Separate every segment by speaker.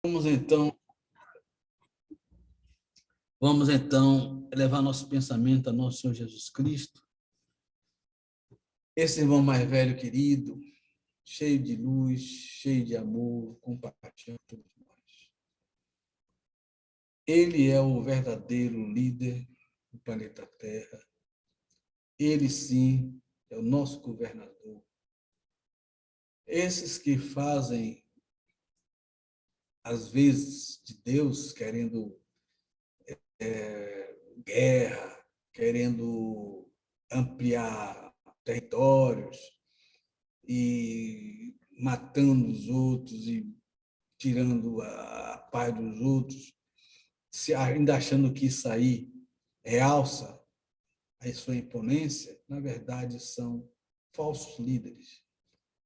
Speaker 1: Vamos então levar nosso pensamento a nosso Senhor Jesus Cristo, esse irmão mais velho querido, cheio de luz, cheio de amor, compaixão a todos nós. Ele é o verdadeiro líder do planeta Terra. Ele, sim, é o nosso governador. Esses que fazem, às vezes, de Deus, querendo guerra, querendo ampliar territórios e matando os outros e tirando a paz dos outros, ainda achando que isso aí realça a sua imponência, na verdade são falsos líderes,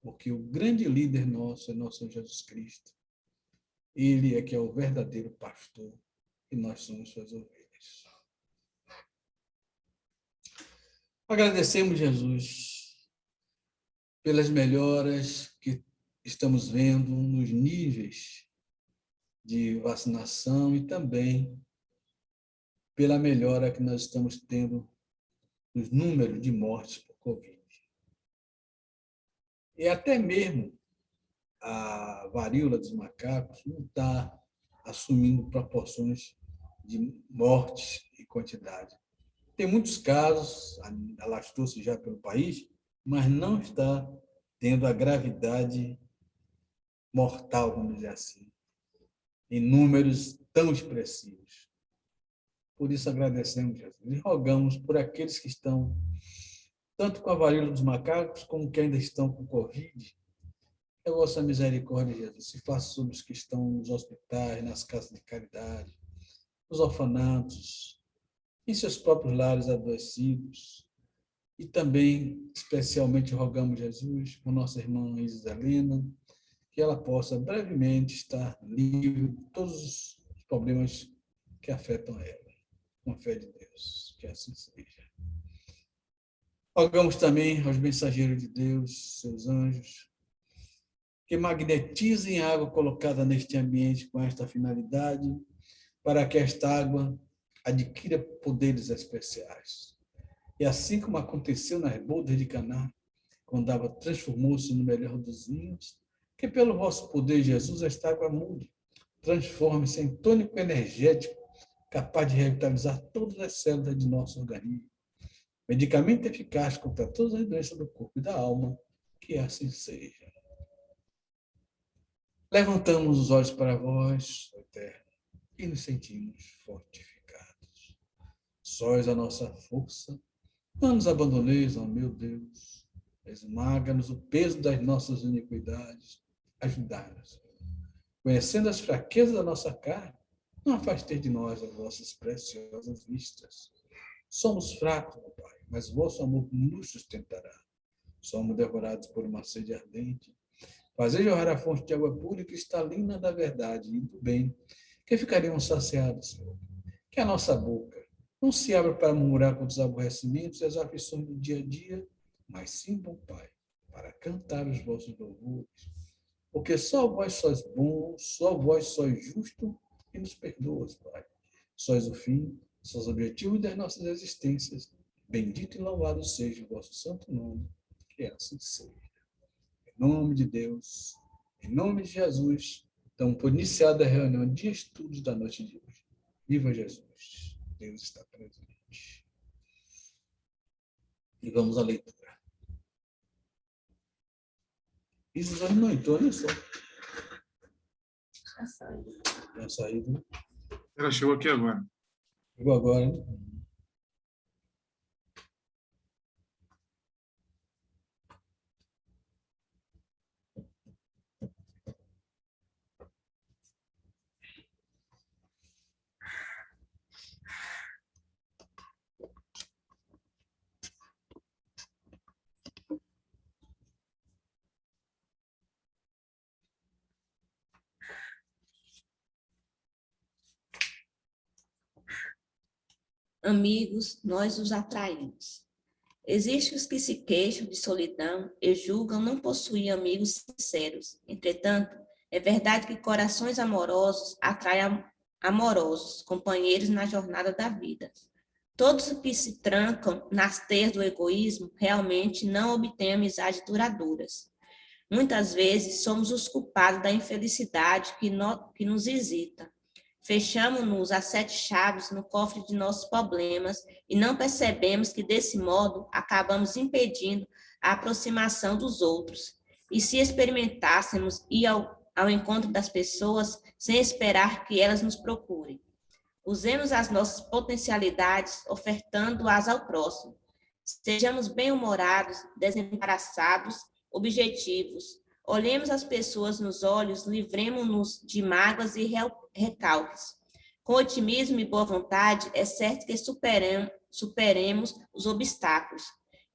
Speaker 1: porque o grande líder nosso é nosso Jesus Cristo. Ele é que é o verdadeiro pastor e nós somos suas ovelhas. Agradecemos, Jesus, pelas melhoras que estamos vendo nos níveis de vacinação e também pela melhora que nós estamos tendo nos números de mortes por Covid. E até mesmo a varíola dos macacos não está assumindo proporções de mortes e quantidade. Tem muitos casos, alastrou-se já pelo país, mas não está tendo a gravidade mortal, vamos dizer assim, em números tão expressivos. Por isso agradecemos, Jesus, e rogamos por aqueles que estão tanto com a varíola dos macacos como que ainda estão com Covid. É a vossa misericórdia, Jesus, se faça sobre os que estão nos hospitais, nas casas de caridade, nos orfanatos, em seus próprios lares adoecidos. E também, especialmente, rogamos, Jesus, por nossa irmã Isis Helena, que ela possa brevemente estar livre de todos os problemas que afetam ela. Com a fé de Deus, que assim seja. Rogamos também aos mensageiros de Deus, seus anjos, que magnetizem a água colocada neste ambiente com esta finalidade, para que esta água adquira poderes especiais. E assim como aconteceu nas bodas de Caná, quando a água transformou-se no melhor dos vinhos, que pelo vosso poder, Jesus, esta água mude, transforme-se em tônico energético, capaz de revitalizar todas as células de nosso organismo. Medicamento eficaz contra todas as doenças do corpo e da alma, que assim seja. Levantamos os olhos para vós, ó Eterno, e nos sentimos fortificados. Sois a nossa força. Não nos abandoneis, ó meu Deus. Esmaga-nos o peso das nossas iniquidades. Ajudai-nos. Conhecendo as fraquezas da nossa carne, não afasteis de nós as vossas preciosas vistas. Somos fracos, meu Pai, mas vosso amor nos sustentará. Somos devorados por uma sede ardente. Fazei jorrar a fonte de água pura e cristalina da verdade e do bem, que ficaremos saciados, Senhor. Que a nossa boca não se abra para murmurar contra os aborrecimentos e as aflições do dia a dia, mas sim, bom Pai, para cantar os vossos louvores. Porque só vós sois bom, só vós sois justo e nos perdoas, Pai. Sois o fim, sois o objetivo das nossas existências. Bendito e louvado seja o vosso santo nome, que assim seja. Em nome de Deus, em nome de Jesus, estamos por iniciada a reunião de estudos da noite de hoje. Viva Jesus! Deus está presente. E vamos à leitura. Isso não entrou, né? Já saiu, né?
Speaker 2: Ela chegou aqui agora.
Speaker 1: Chegou agora, né?
Speaker 3: Amigos, nós os atraímos. Existem os que se queixam de solidão e julgam não possuir amigos sinceros. Entretanto, É verdade que corações amorosos atraem amorosos, companheiros na jornada da vida. Todos que se trancam nas teias do egoísmo realmente não obtêm amizades duradouras. Muitas vezes somos os culpados da infelicidade que nos visita. Fechamos-nos as 7 chaves no cofre de nossos problemas e não percebemos que, desse modo, acabamos impedindo a aproximação dos outros. E se experimentássemos ir ao encontro das pessoas sem esperar que elas nos procurem? Usemos as nossas potencialidades, ofertando-as ao próximo. Sejamos bem-humorados, desembaraçados, objetivos. Olhemos as pessoas nos olhos, livremos-nos de mágoas e recalques. Com otimismo e boa vontade, é certo que superemos os obstáculos.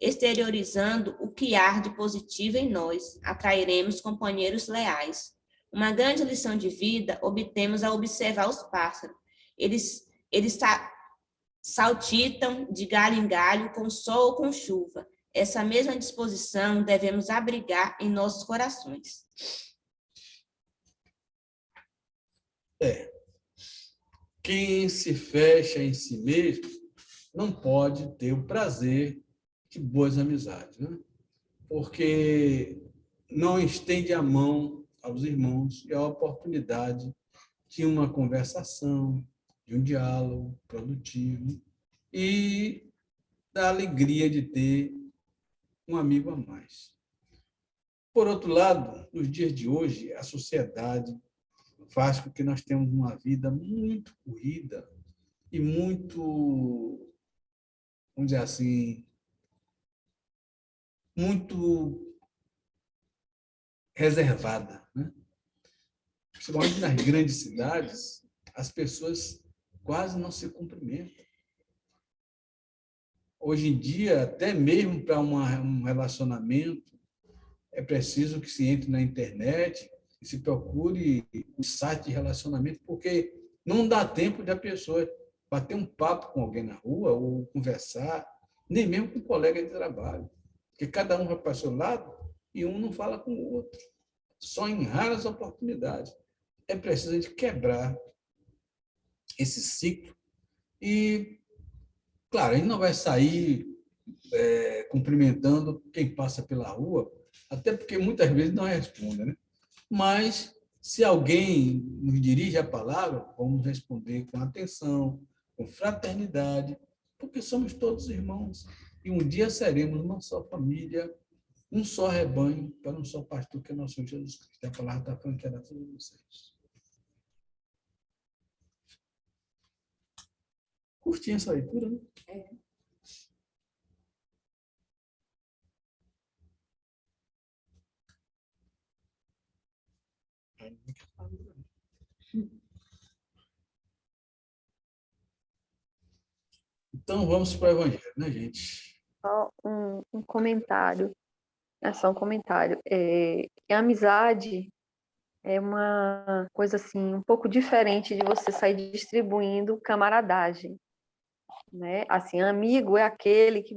Speaker 3: Exteriorizando o que há de positivo em nós, atrairemos companheiros leais. Uma grande lição de vida obtemos ao observar os pássaros. Eles saltitam de galho em galho, com sol ou com chuva. Essa mesma disposição devemos abrigar em nossos corações.
Speaker 1: Quem se fecha em si mesmo não pode ter o prazer de boas amizades, né? Porque não estende a mão aos irmãos e a oportunidade de uma conversação, de um diálogo produtivo e da alegria de ter um amigo a mais. Por outro lado, nos dias de hoje, a sociedade faz com que nós tenhamos uma vida muito corrida e muito, vamos dizer assim, muito reservada, né? Principalmente nas grandes cidades, as pessoas quase não se cumprimentam. Hoje em dia, até mesmo para um relacionamento, é preciso que se entre na internet e se procure um site de relacionamento, porque não dá tempo de a pessoa bater um papo com alguém na rua ou conversar, nem mesmo com um colega de trabalho, porque cada um vai para o seu lado e um não fala com o outro, só em raras oportunidades. É preciso a gente quebrar esse ciclo e, claro, a gente não vai sair cumprimentando quem passa pela rua, até porque muitas vezes não responde, né? Mas, se alguém nos dirige a palavra, vamos responder com atenção, com fraternidade, porque somos todos irmãos. E um dia seremos uma só família, um só rebanho, para um só pastor, que é nosso Senhor Jesus Cristo. A palavra está falando que era todos vocês. Curtinha essa leitura, né? Então, vamos para o Evangelho, né, gente?
Speaker 4: Só um comentário, é só um comentário. A amizade é uma coisa assim, um pouco diferente de você sair distribuindo camaradagem, né? Assim, amigo é aquele que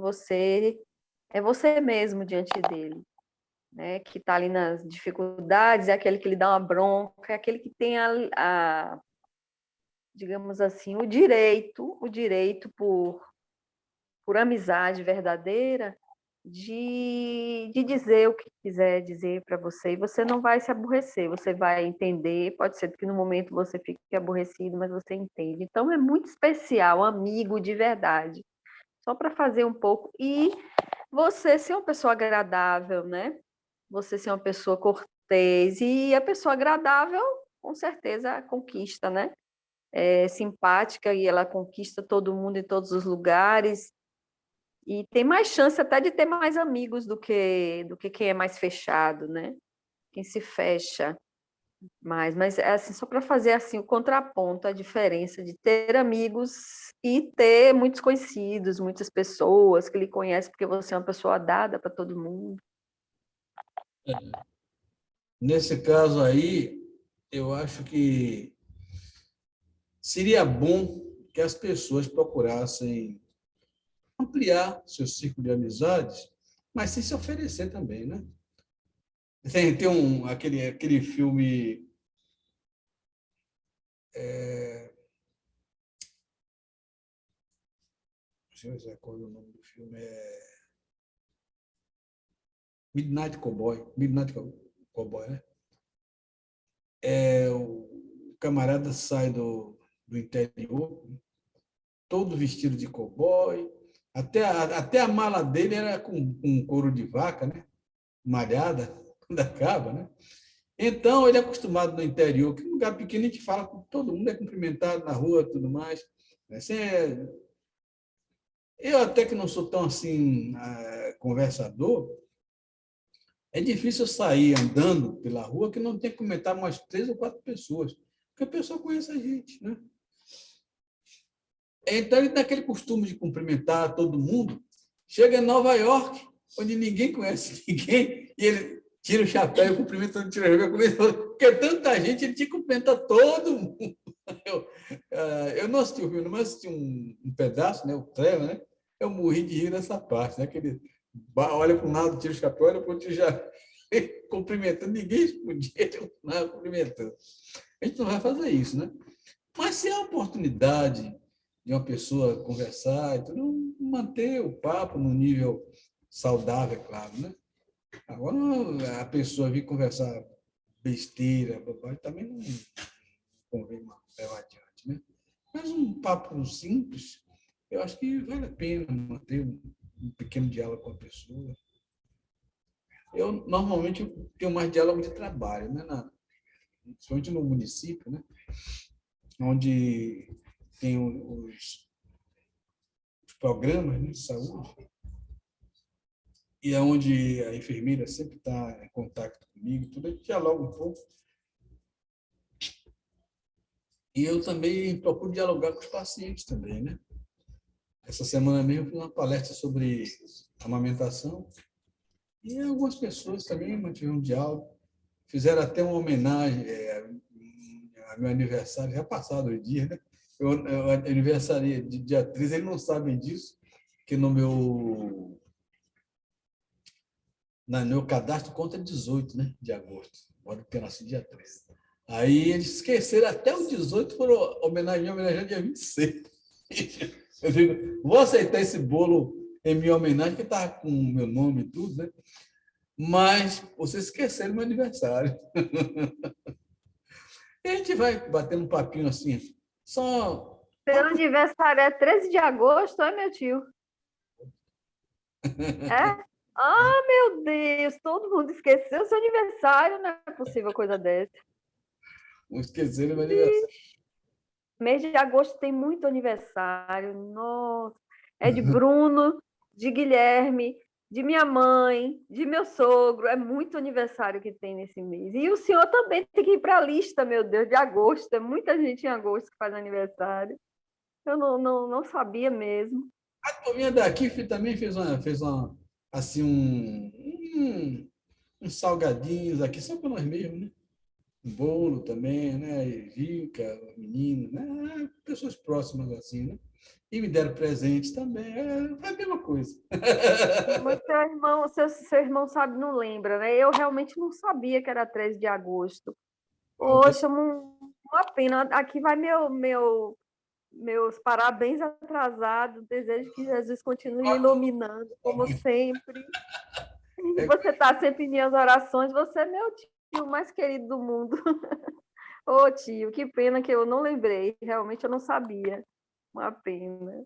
Speaker 4: é você mesmo diante dele, né? Que está ali nas dificuldades, é aquele que lhe dá uma bronca, é aquele que tem digamos assim, o direito por amizade verdadeira de dizer o que quiser dizer para você, e você não vai se aborrecer, você vai entender, pode ser que no momento você fique aborrecido, mas você entende. Então é muito especial, amigo de verdade. Só para fazer um pouco, e você ser uma pessoa agradável, né? Você ser uma pessoa cortês, e a pessoa agradável, com certeza, conquista, né? É simpática e ela conquista todo mundo em todos os lugares, e tem mais chance até de ter mais amigos do que quem é mais fechado, né? Quem se fecha mais. Mas é assim, só para fazer assim o contraponto, a diferença de ter amigos e ter muitos conhecidos, muitas pessoas que lhe conhecem, porque você é uma pessoa dada para todo mundo.
Speaker 1: Nesse caso aí, eu acho que seria bom que as pessoas procurassem ampliar seu círculo de amizades, mas sem se oferecer também, né? Tem aquele filme Deixa eu ver qual é o nome do filme. Midnight Cowboy. Midnight Cowboy, né? O camarada sai do interior, todo vestido de cowboy. Até a mala dele era com couro de vaca, né? Malhada, quando acaba, né? Então, ele é acostumado no interior, que é um lugar pequeno, a gente fala com todo mundo, é cumprimentado na rua, tudo mais. Eu até que não sou tão assim conversador, é difícil eu sair andando pela rua que não tem que comentar umas 3 ou 4 pessoas, porque a pessoa conhece a gente, né? Então, ele tem aquele costume de cumprimentar todo mundo. Chega em Nova York, onde ninguém conhece ninguém, e ele tira o chapéu, cumprimenta, tira o chapéu, porque é tanta gente, ele tinha que cumprimentar todo mundo. Eu não assisti o filme, mas assisti um pedaço, né, o trailer, né? Eu morri de rir nessa parte, né? Que ele olha para um lado, tira o chapéu, olha para o outro, já cumprimentando, ninguém respondia, ele cumprimentando. A gente não vai fazer isso, né? Mas se há a oportunidade de uma pessoa conversar, então, manter o papo no nível saudável, é claro, né? Agora, a pessoa vir conversar besteira, bobagem, também não convém levar adiante, né? Mas um papo simples, eu acho que vale a pena manter um pequeno diálogo com a pessoa. Eu, normalmente, tenho mais diálogo de trabalho, né? Principalmente no município, né? Onde tem os programas, né, de saúde, e é onde a enfermeira sempre está em contato comigo, tudo, a gente dialoga um pouco. E eu também procuro dialogar com os pacientes também, né? Essa semana mesmo eu fiz uma palestra sobre amamentação e algumas pessoas também mantiveram um diálogo, fizeram até uma homenagem a meu aniversário, já passado o dia, né? Eu aniversaria de dia 13, eles não sabem disso, que no meu cadastro conta 18, né, de agosto, pode ter nascido dia 13. Aí eles esqueceram até o 18, foram homenagear dia 26. Eu digo, vou aceitar esse bolo em minha homenagem, que está com o meu nome e tudo, né? Mas vocês esqueceram meu aniversário. E a gente vai batendo um papinho assim, só...
Speaker 4: Seu aniversário é 13 de agosto, é, meu tio? É? Ah, meu Deus, todo mundo esqueceu seu aniversário, não é possível coisa dessa.
Speaker 1: Não esqueceram meu aniversário.
Speaker 4: Mês de agosto tem muito aniversário, nossa. É de Bruno, de Guilherme, de minha mãe, de meu sogro. É muito aniversário que tem nesse mês. E o senhor também tem que ir para a lista, meu Deus, de agosto. É muita gente em agosto que faz aniversário. Eu não sabia mesmo.
Speaker 1: A turminha daqui também fez uma assim, uns salgadinhos aqui, só para nós mesmos, né? Um bolo também, né? E Rica, menino, né? Pessoas próximas assim, né? E me deram presentes também. É a mesma coisa.
Speaker 4: Mas seu irmão sabe, não lembra, né? Eu realmente não sabia que era 13 de agosto. Poxa, uma pena. Aqui vai meus parabéns atrasados. Desejo que Jesus continue iluminando, como sempre. E você está sempre em minhas orações. Você é meu tio mais querido do mundo. Ô, tio, que pena que eu não lembrei. Realmente eu não sabia. Uma pena.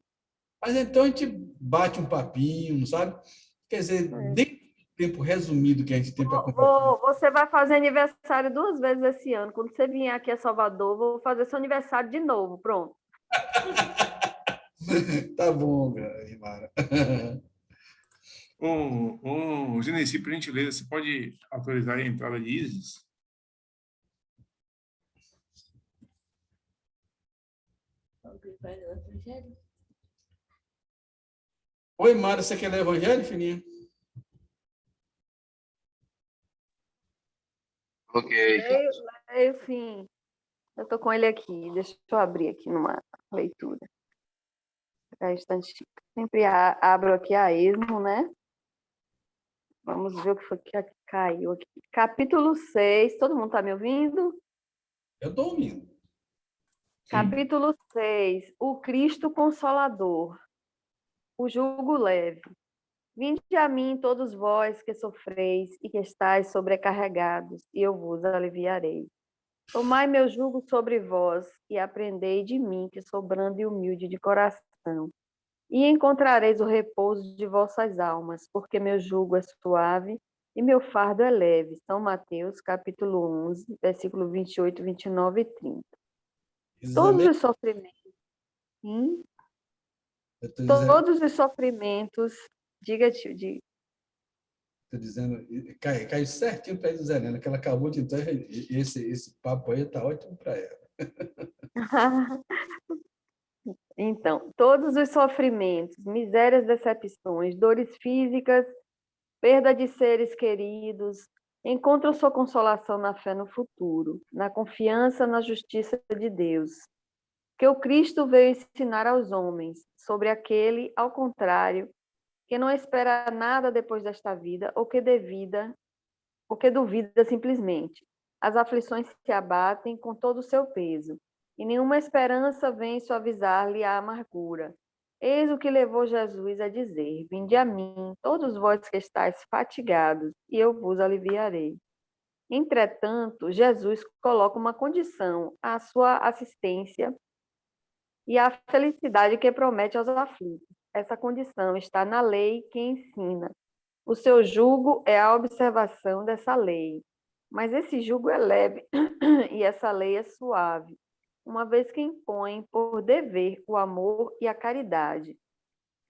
Speaker 1: Mas então a gente bate um papinho, sabe? Quer dizer, dentro do tempo resumido que a gente tem para conversar.
Speaker 4: Você vai fazer aniversário 2 vezes esse ano. Quando você vier aqui a Salvador, vou fazer seu aniversário de novo. Pronto.
Speaker 1: Tá bom, Mara.
Speaker 2: Ô, Genesi, por gentileza, você pode autorizar a entrada de Isis?
Speaker 1: Oi, Mara, você quer ler o Evangelho, filhinha?
Speaker 5: Ok.
Speaker 4: Leio, sim. Eu estou com ele aqui. Deixa eu abrir aqui numa leitura. Um instantinho. Sempre abro aqui a esmo, né? Vamos ver o que foi que caiu aqui. Capítulo 6. Todo mundo está me ouvindo?
Speaker 1: Eu estou ouvindo.
Speaker 4: Capítulo 6. O Cristo Consolador. O jugo leve. Vinde a mim, todos vós que sofreis e que estáis sobrecarregados, e eu vos aliviarei. Tomai meu jugo sobre vós e aprendei de mim, que sou brando e humilde de coração, e encontrareis o repouso de vossas almas, porque meu jugo é suave e meu fardo é leve. São Mateus, capítulo 11, versículo 28, 29 e 30. Todos
Speaker 1: Isabel,
Speaker 4: os sofrimentos,
Speaker 1: eu estou dizendo,
Speaker 4: todos os sofrimentos,
Speaker 1: tô dizendo, caiu certinho para a Iselena, que ela acabou de entrar, e esse papo aí está ótimo para ela.
Speaker 4: Então, todos os sofrimentos, misérias, decepções, dores físicas, perda de seres queridos, encontram sua consolação na fé no futuro, na confiança na justiça de Deus, que o Cristo veio ensinar aos homens, sobre aquele, ao contrário, que não espera nada depois desta vida, ou que duvida simplesmente. As aflições se abatem com todo o seu peso, e nenhuma esperança vem suavizar-lhe a amargura. Eis o que levou Jesus a dizer: Vinde a mim, todos vós que estáis fatigados, e eu vos aliviarei. Entretanto, Jesus coloca uma condição à sua assistência e à felicidade que promete aos aflitos. Essa condição está na lei que ensina. O seu jugo é a observação dessa lei. Mas esse jugo é leve e essa lei é suave, uma vez que impõe por dever o amor e a caridade.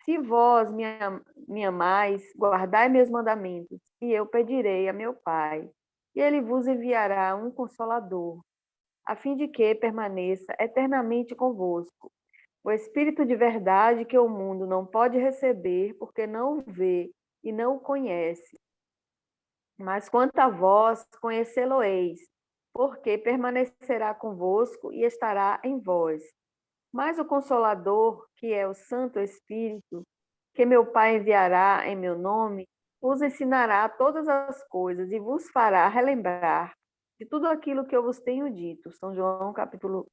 Speaker 4: Se vós me amais, guardai meus mandamentos, e eu pedirei a meu Pai, e ele vos enviará um consolador, a fim de que permaneça eternamente convosco. O Espírito de verdade que o mundo não pode receber, porque não o vê e não o conhece. Mas quanto a vós, conhecê-lo-eis, porque permanecerá convosco e estará em vós. Mas o Consolador, que é o Santo Espírito, que meu Pai enviará em meu nome, vos ensinará todas as coisas e vos fará relembrar de tudo aquilo que eu vos tenho dito. São João, capítulo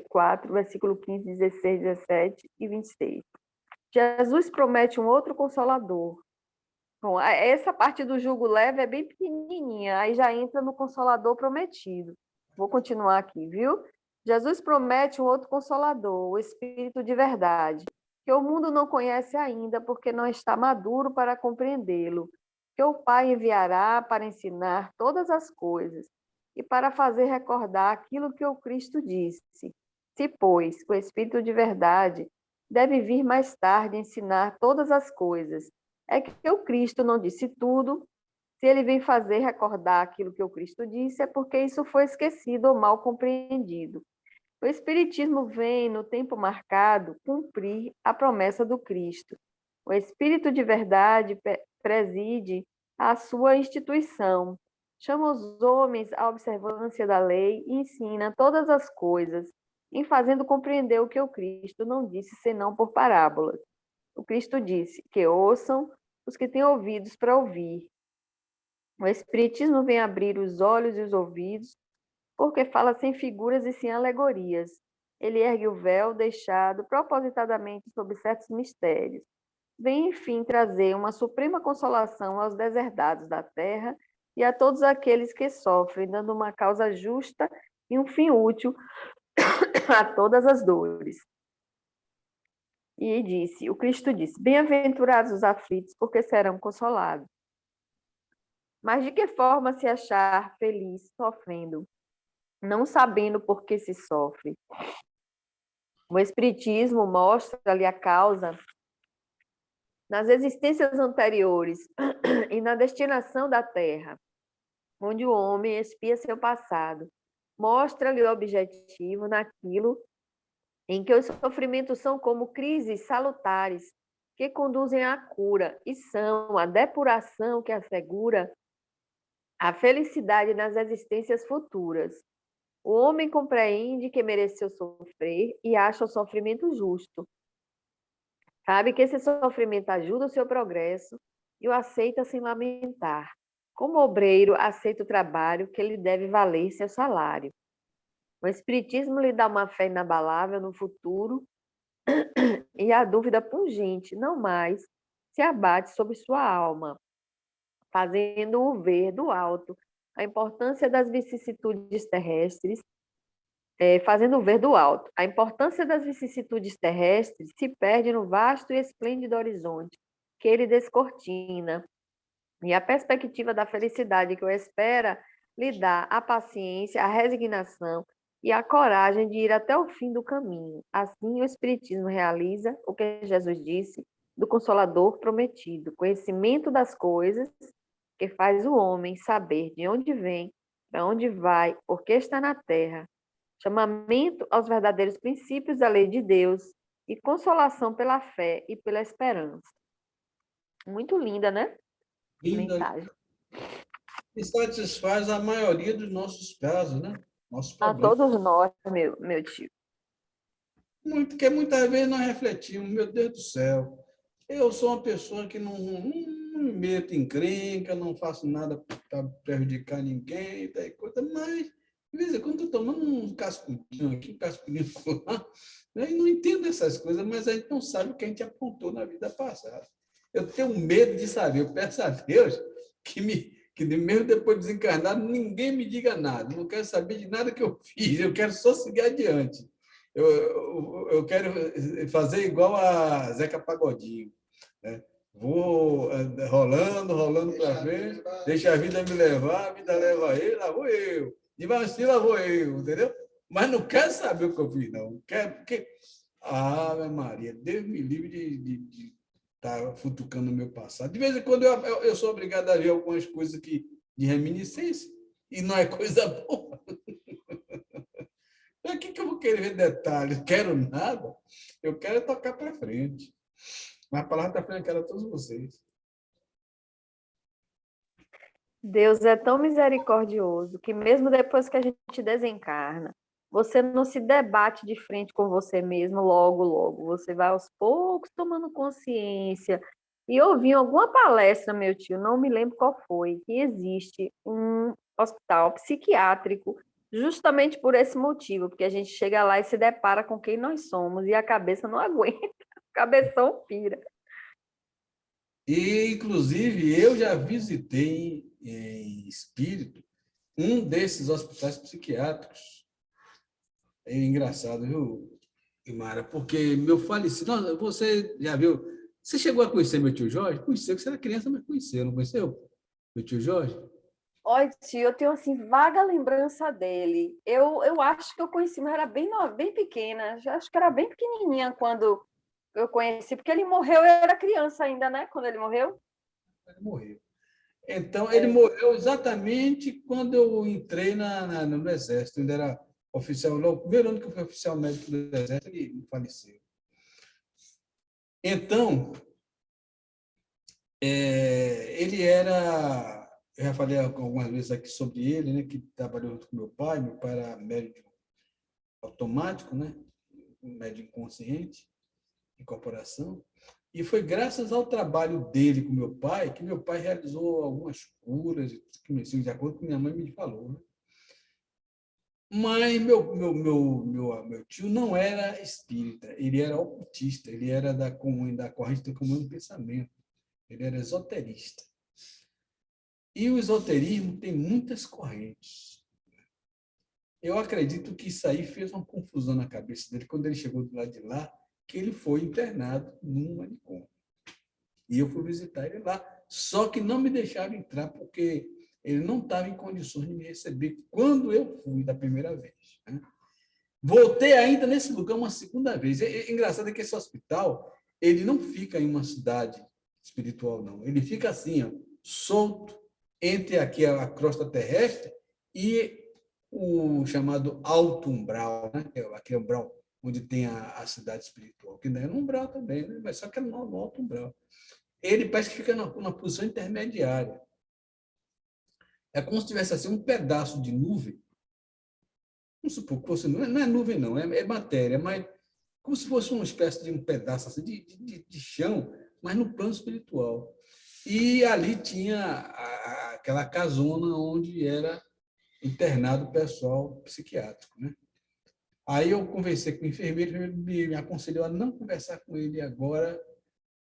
Speaker 4: 4, versículo 15, 16, 17 e 26. Jesus promete um outro Consolador. Bom, essa parte do jugo leve é bem pequenininha, aí já entra no Consolador prometido. Vou continuar aqui, viu? Jesus promete um outro Consolador, o Espírito de verdade, que o mundo não conhece ainda porque não está maduro para compreendê-lo, que o Pai enviará para ensinar todas as coisas e para fazer recordar aquilo que o Cristo disse. Se, pois, o Espírito de verdade deve vir mais tarde ensinar todas as coisas, é que o Cristo não disse tudo. Se ele vem fazer recordar aquilo que o Cristo disse, é porque isso foi esquecido ou mal compreendido. O Espiritismo vem, no tempo marcado, cumprir a promessa do Cristo. O Espírito de verdade preside a sua instituição, chama os homens à observância da lei e ensina todas as coisas, em fazendo compreender o que o Cristo não disse senão por parábolas. O Cristo disse que ouçam os que têm ouvidos para ouvir. O Espiritismo vem abrir os olhos e os ouvidos, porque fala sem figuras e sem alegorias. Ele ergue o véu deixado propositadamente sobre certos mistérios. Vem, enfim, trazer uma suprema consolação aos deserdados da terra e a todos aqueles que sofrem, dando uma causa justa e um fim útil a todas as dores. O Cristo disse, bem-aventurados os aflitos, porque serão consolados. Mas de que forma se achar feliz sofrendo, não sabendo por que se sofre? O Espiritismo mostra-lhe a causa nas existências anteriores e na destinação da Terra, onde o homem expia seu passado. Mostra-lhe o objetivo naquilo em que os sofrimentos são como crises salutares que conduzem à cura e são a depuração que assegura a felicidade nas existências futuras. O homem compreende que mereceu sofrer e acha o sofrimento justo. Sabe que esse sofrimento ajuda o seu progresso e o aceita sem lamentar. Como obreiro, aceita o trabalho que lhe deve valer seu salário. O Espiritismo lhe dá uma fé inabalável no futuro e a dúvida pungente não mais se abate sobre sua alma, fazendo-o ver do alto a importância das vicissitudes terrestres, fazendo ver do alto. A importância das vicissitudes terrestres se perde no vasto e esplêndido horizonte que ele descortina, e a perspectiva da felicidade que o espera lhe dá a paciência, a resignação e a coragem de ir até o fim do caminho. Assim, o Espiritismo realiza o que Jesus disse do Consolador prometido, conhecimento das coisas que faz o homem saber de onde vem, para onde vai, por que está na terra, chamamento aos verdadeiros princípios da lei de Deus e consolação pela fé e pela esperança. Muito linda, né?
Speaker 1: Linda.
Speaker 4: Mensagem.
Speaker 1: E satisfaz a maioria dos nossos casos, né? Nossos
Speaker 4: A
Speaker 1: problemas.
Speaker 4: todos nós, meu tio.
Speaker 1: Porque muitas vezes nós refletimos, meu Deus do céu, eu sou uma pessoa que não me meto em encrenca, não faço nada para prejudicar ninguém, daí coisa, mas de vez em quando estou tomando um cascudinho aqui, um cascudinho lá, né? E não entendo essas coisas, mas a gente não sabe o que a gente aprontou na vida passada. Eu tenho medo de saber, eu peço a Deus que mesmo depois de desencarnado, ninguém me diga nada, não quero saber de nada que eu fiz, eu quero só seguir adiante. Eu quero fazer igual a Zeca Pagodinho, né? Vou rolando para frente, deixa a vida me levar, a vida leva ele, lá vou eu. Devagar, lá vou eu, entendeu? Mas não quero saber o que eu fiz, não. Quero, porque, Ave Maria, Deus me livre de estar futucando o meu passado. De vez em quando eu sou obrigado a ver algumas coisas de reminiscência, e não é coisa boa. Para que eu vou querer ver detalhes? Quero nada. Eu quero tocar para frente. Mas a palavra está franqueada a todos vocês.
Speaker 4: Deus é tão misericordioso que mesmo depois que a gente desencarna, você não se debate de frente com você mesmo logo, logo. Você vai aos poucos tomando consciência. E eu ouvi em alguma palestra, meu tio, não me lembro qual foi, que existe um hospital psiquiátrico justamente por esse motivo, porque a gente chega lá e se depara com quem nós somos e a cabeça não aguenta, o cabeção pira.
Speaker 1: E, inclusive, eu já visitei em espírito um desses hospitais psiquiátricos. É engraçado, viu, Imara? Porque meu falecido... Nossa, você já viu... Você chegou a conhecer meu tio Jorge? Conheceu, que você era criança, mas conheceu, não conheceu? Meu tio Jorge?
Speaker 4: Olha, tio, eu tenho assim vaga lembrança dele. Eu acho que eu conheci, mas era bem pequena. Já acho que era bem pequenininha quando eu conheci, porque ele morreu, eu era criança ainda, né? Quando ele morreu.
Speaker 1: Ele morreu. Então, ele morreu exatamente quando eu entrei no Exército. Ainda era oficial, no primeiro ano que eu fui oficial médico do Exército, ele faleceu. Então, ele era... Eu já falei algumas vezes aqui sobre ele, né, que trabalhou junto com meu pai. Meu pai era médico automático, né, médico inconsciente, incorporação. E foi graças ao trabalho dele com meu pai que meu pai realizou algumas curas, de acordo com minha mãe me falou, né? Mas meu tio não era espírita, ele era ocultista, ele era da corrente do comum do pensamento, ele era esoterista. E o esoterismo tem muitas correntes. Eu acredito que isso aí fez uma confusão na cabeça dele quando ele chegou do lado de lá, que ele foi internado num manicômio. E eu fui visitar ele lá, só que não me deixaram entrar porque ele não estava em condições de me receber quando eu fui da primeira vez, né? Voltei ainda nesse lugar uma segunda vez. Engraçado é que esse hospital, ele não fica em uma cidade espiritual, não. Ele fica assim, ó, solto entre aqui a crosta terrestre e o chamado alto umbral, né? Aquele umbral onde tem a cidade espiritual, que não é no umbral também, né? Mas só que é no alto umbral. Ele parece que fica numa posição intermediária. É como se tivesse assim, um pedaço de nuvem. Vamos supor que fosse, não é nuvem, não, é matéria, mas como se fosse uma espécie de um pedaço assim, de chão, mas no plano espiritual. E ali tinha aquela casona onde era internado o pessoal psiquiátrico, né? Aí eu conversei com o enfermeiro me aconselhou a não conversar com ele agora,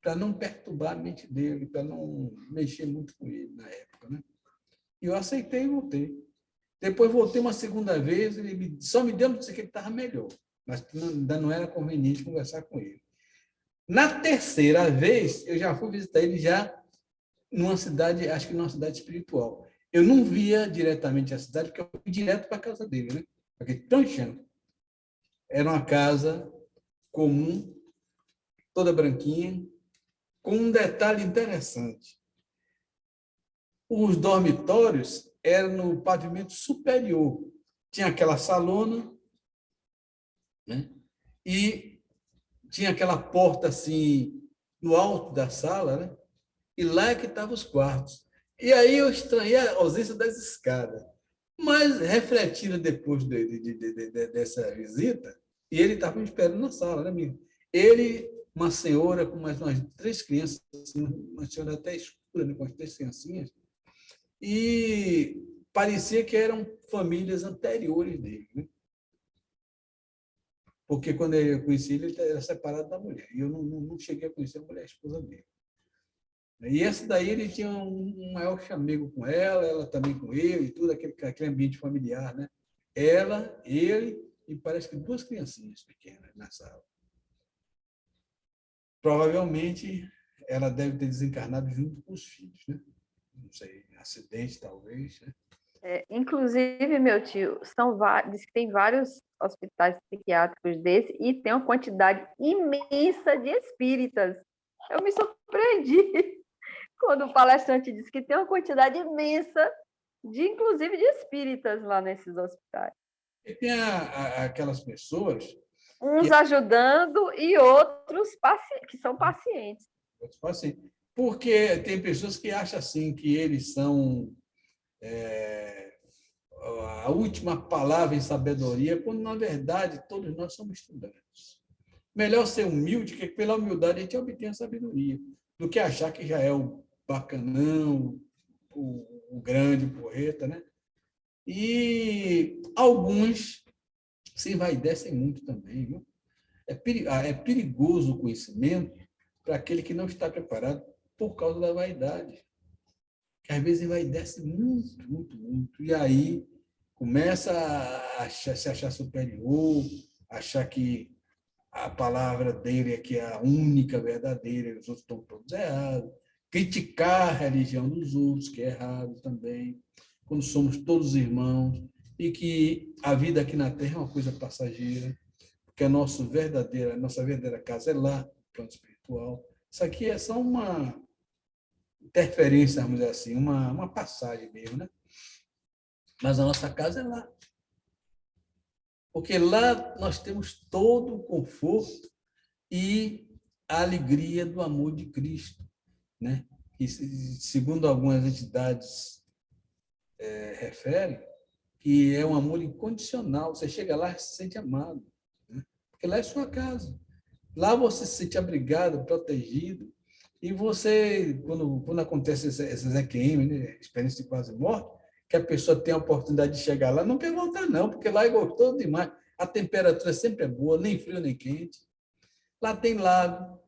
Speaker 1: para não perturbar a mente dele, para não mexer muito com ele na época, né? E eu aceitei e voltei. Depois voltei uma segunda vez, ele só me deu notícia que ele estava melhor, mas ainda não era conveniente conversar com ele. Na terceira vez, eu já fui visitar ele já numa cidade, acho que numa cidade espiritual. Eu não via diretamente a cidade, porque eu fui direto para a casa dele, né? Aquele tronchão. Era uma casa comum, toda branquinha, com um detalhe interessante. Os dormitórios eram no pavimento superior. Tinha aquela salona, né? E tinha aquela porta assim no alto da sala, né? E lá é que estavam os quartos. E aí eu estranhei a ausência das escadas. Mas, refletindo depois dessa visita, e ele estava me esperando na sala, né, amigo? Ele, uma senhora com mais umas 3 crianças, assim, uma senhora até escura, né, com as 3 criancinhas, e parecia que eram famílias anteriores dele, né? Porque quando eu conheci ele, ele era separado da mulher, e eu não cheguei a conhecer a mulher, a esposa dele. E essa daí ele tinha um maior chamego com ela também com ele, e tudo, aquele ambiente familiar, né? Ela, ele e parece que 2 criancinhas pequenas na sala. Provavelmente ela deve ter desencarnado junto com os filhos, né? Não sei, acidente talvez, né?
Speaker 4: Inclusive, meu tio, diz que tem vários hospitais psiquiátricos desse e tem uma quantidade imensa de espíritas. Eu me surpreendi quando o palestrante disse que tem uma quantidade imensa inclusive de espíritas lá nesses hospitais.
Speaker 1: E tem aquelas pessoas
Speaker 4: Uns
Speaker 1: que,
Speaker 4: ajudando e outros que são pacientes.
Speaker 1: assim, porque tem pessoas que acham assim que eles são a última palavra em sabedoria, quando na verdade todos nós somos estudantes. Melhor ser humilde, que pela humildade a gente obtém a sabedoria, do que achar que já é o bacanão, o grande, o porreta, né? E alguns se envaidecem muito também, viu? É perigoso o conhecimento para aquele que não está preparado por causa da vaidade, que às vezes envaidece muito, muito, muito. E aí começa se achar superior, achar que a palavra dele é que é a única verdadeira, os outros estão todos errados. Criticar a religião dos outros, que é errado também, quando somos todos irmãos, e que a vida aqui na Terra é uma coisa passageira, porque a nossa verdadeira casa é lá, no plano espiritual. Isso aqui é só uma interferência, vamos dizer assim, uma passagem mesmo, né? Mas a nossa casa é lá. Porque lá nós temos todo o conforto e a alegria do amor de Cristo, né? E, segundo algumas entidades referem, que é um amor incondicional. Você chega lá e se sente amado, né? Porque lá é sua casa. Lá você se sente abrigado, protegido. E você, quando acontece essas EQM, né, experiência de quase morte, que a pessoa tem a oportunidade de chegar lá, não quer voltar não, porque lá é gostoso demais. A temperatura sempre é boa, nem frio nem quente. Lá tem lago,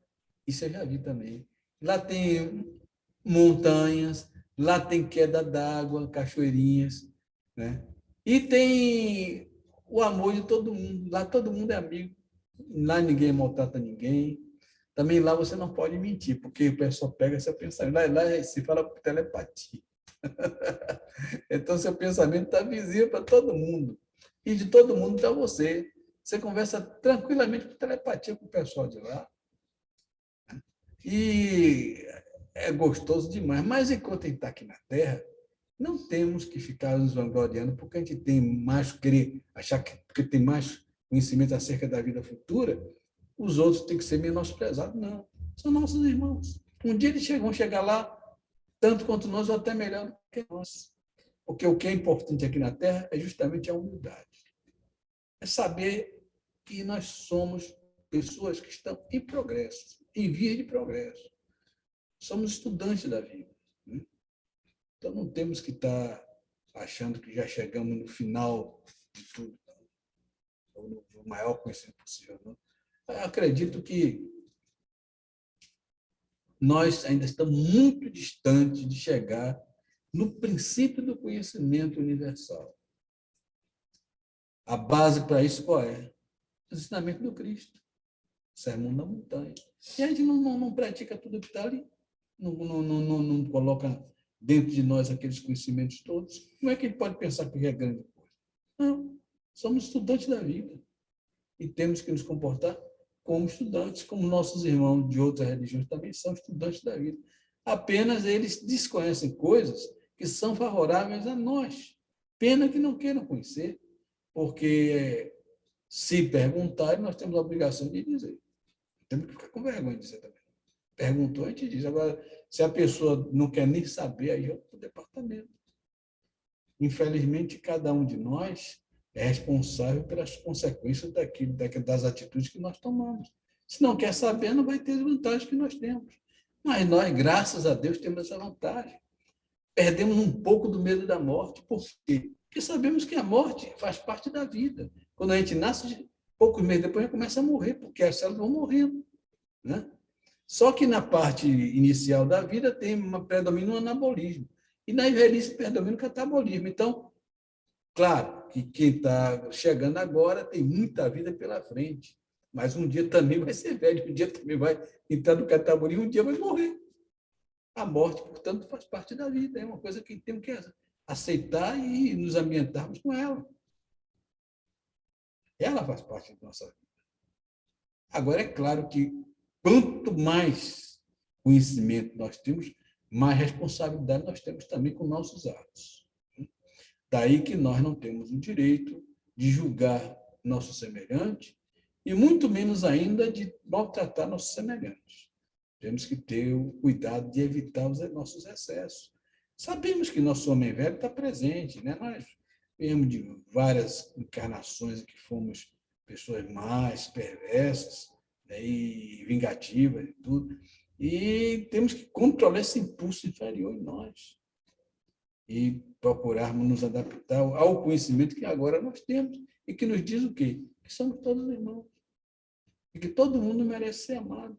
Speaker 1: isso eu já vi também. Lá tem montanhas, lá tem queda d'água, cachoeirinhas, né? E tem o amor de todo mundo. Lá todo mundo é amigo. Lá ninguém maltrata ninguém. Também lá você não pode mentir, porque o pessoal pega seu pensamento. Lá se fala por telepatia. Então, seu pensamento está visível para todo mundo. E de todo mundo está você. Você conversa tranquilamente por telepatia com o pessoal de lá. E é gostoso demais. Mas enquanto a gente está aqui na Terra, não temos que ficar nos vangloriando porque a gente tem mais querer achar que porque tem mais conhecimento acerca da vida futura, os outros têm que ser menosprezados. Não, são nossos irmãos. Um dia eles vão chegar lá tanto quanto nós ou até melhor do que nós. Porque o que é importante aqui na Terra é justamente a humildade. É saber que nós somos pessoas que estão em progresso, em vias de progresso. Somos estudantes da vida, né? Então, não temos que estar achando que já chegamos no final de tudo. o maior conhecimento possível. Né? Eu acredito que nós ainda estamos muito distantes de chegar no princípio do conhecimento universal. A base para isso qual é? O ensinamento do Cristo, o sermão da montanha. E a gente não pratica tudo que está ali, não coloca dentro de nós aqueles conhecimentos todos. Como é que ele pode pensar que é grande coisa? Não, somos estudantes da vida e temos que nos comportar como estudantes, como nossos irmãos de outras religiões também são estudantes da vida. Apenas eles desconhecem coisas que são favoráveis a nós. Pena que não queiram conhecer, porque se perguntarem, nós temos a obrigação de dizer. Temos que ficar com vergonha de dizer também. Perguntou, a gente diz. Agora, se a pessoa não quer nem saber, aí é o departamento. Infelizmente, cada um de nós é responsável pelas consequências das atitudes que nós tomamos. Se não quer saber, não vai ter as vantagens que nós temos. Mas nós, graças a Deus, temos essa vantagem. Perdemos um pouco do medo da morte. Por quê? Porque sabemos que a morte faz parte da vida. Quando a gente nasce, poucos meses depois já começa a morrer, porque as células vão morrendo. Né? Só que na parte inicial da vida predomina o anabolismo. E na velhice predomina o catabolismo. Então, claro que quem está chegando agora tem muita vida pela frente, mas um dia também vai ser velho, um dia também vai entrar no catabolismo, um dia vai morrer. A morte, portanto, faz parte da vida, é uma coisa que temos que aceitar e nos ambientarmos com ela. Ela faz parte da nossa vida. Agora, é claro que quanto mais conhecimento nós temos, mais responsabilidade nós temos também com nossos atos. Daí que nós não temos o direito de julgar nosso semelhante e muito menos ainda de maltratar nossos semelhantes. Temos que ter o cuidado de evitar os nossos excessos. Sabemos que nosso homem velho está presente, né? Nós viemos de várias encarnações em que fomos pessoas mais perversas, né? E vingativas e tudo. E temos que controlar esse impulso inferior em nós e procurarmos nos adaptar ao conhecimento que agora nós temos e que nos diz o quê? Que somos todos irmãos e que todo mundo merece ser amado.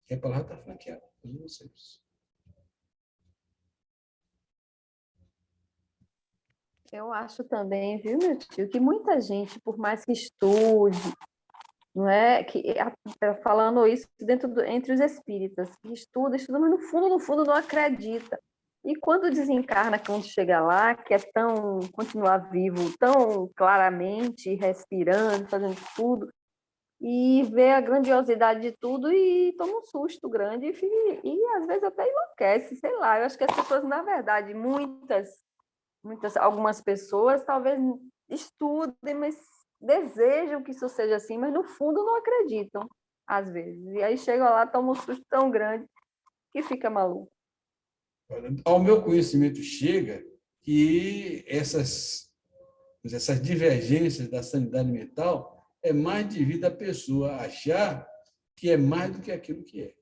Speaker 1: E a palavra está franqueada para vocês.
Speaker 4: Eu acho também, viu, meu tio, que muita gente, por mais que estude, não é? Falando isso entre os espíritas, que estuda, mas no fundo não acredita. E quando desencarna, quando chega lá, que é continuar vivo tão claramente, respirando, fazendo tudo, e vê a grandiosidade de tudo e toma um susto grande e às vezes até enlouquece, sei lá. Eu acho que as pessoas, na verdade, algumas pessoas talvez estudem, mas desejam que isso seja assim, mas no fundo não acreditam, às vezes. E aí chegam lá, tomam um susto tão grande que fica maluco.
Speaker 1: Ao meu conhecimento chega que essas divergências da sanidade mental é mais devido à pessoa achar que é mais do que aquilo que é.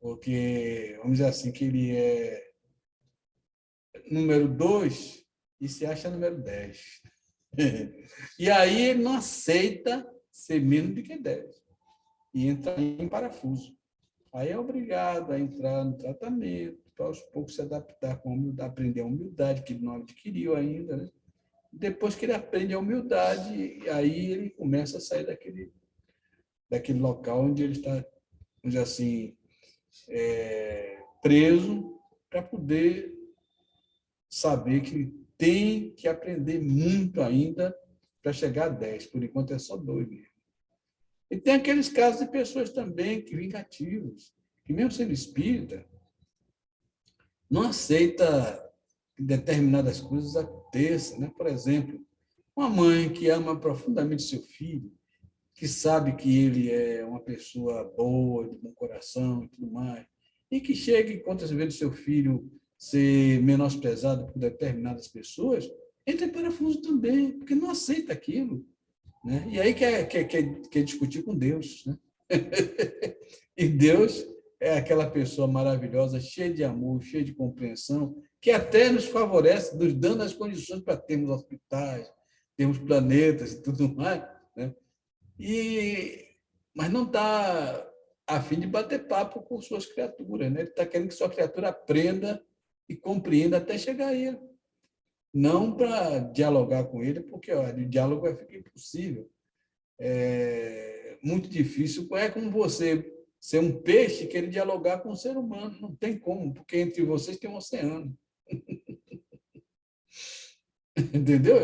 Speaker 1: Porque, vamos dizer assim, que ele é número 2 e se acha número 10. E aí ele não aceita ser menos do que 10. E entra em parafuso. Aí é obrigado a entrar no tratamento, para aos poucos se adaptar com a humildade, aprender a humildade, que ele não adquiriu ainda, né? Depois que ele aprende a humildade, aí ele começa a sair daquele local onde ele está, vamos dizer assim, preso, para poder saber que tem que aprender muito ainda para chegar a 10. Por enquanto é só 2 mesmo. E tem aqueles casos de pessoas também que vingativos, que mesmo sendo espírita, não aceita que determinadas coisas aconteçam, né? Por exemplo, uma mãe que ama profundamente seu filho, que sabe que ele é uma pessoa boa, de bom coração e tudo mais, e que chega e conta vezes seu filho ser menosprezado por determinadas pessoas, entra em parafuso também, porque não aceita aquilo. Né? E aí quer discutir com Deus. Né? E Deus é aquela pessoa maravilhosa, cheia de amor, cheia de compreensão, que até nos favorece, nos dando as condições para termos hospitais, termos planetas e tudo mais, né? Mas não está a fim de bater papo com suas criaturas, né? Ele está querendo que sua criatura aprenda e compreenda até chegar a ele. Não para dialogar com ele, porque o diálogo vai ficar impossível. É muito difícil. É como você ser um peixe e querer dialogar com um ser humano. Não tem como, porque entre vocês tem um oceano. Entendeu,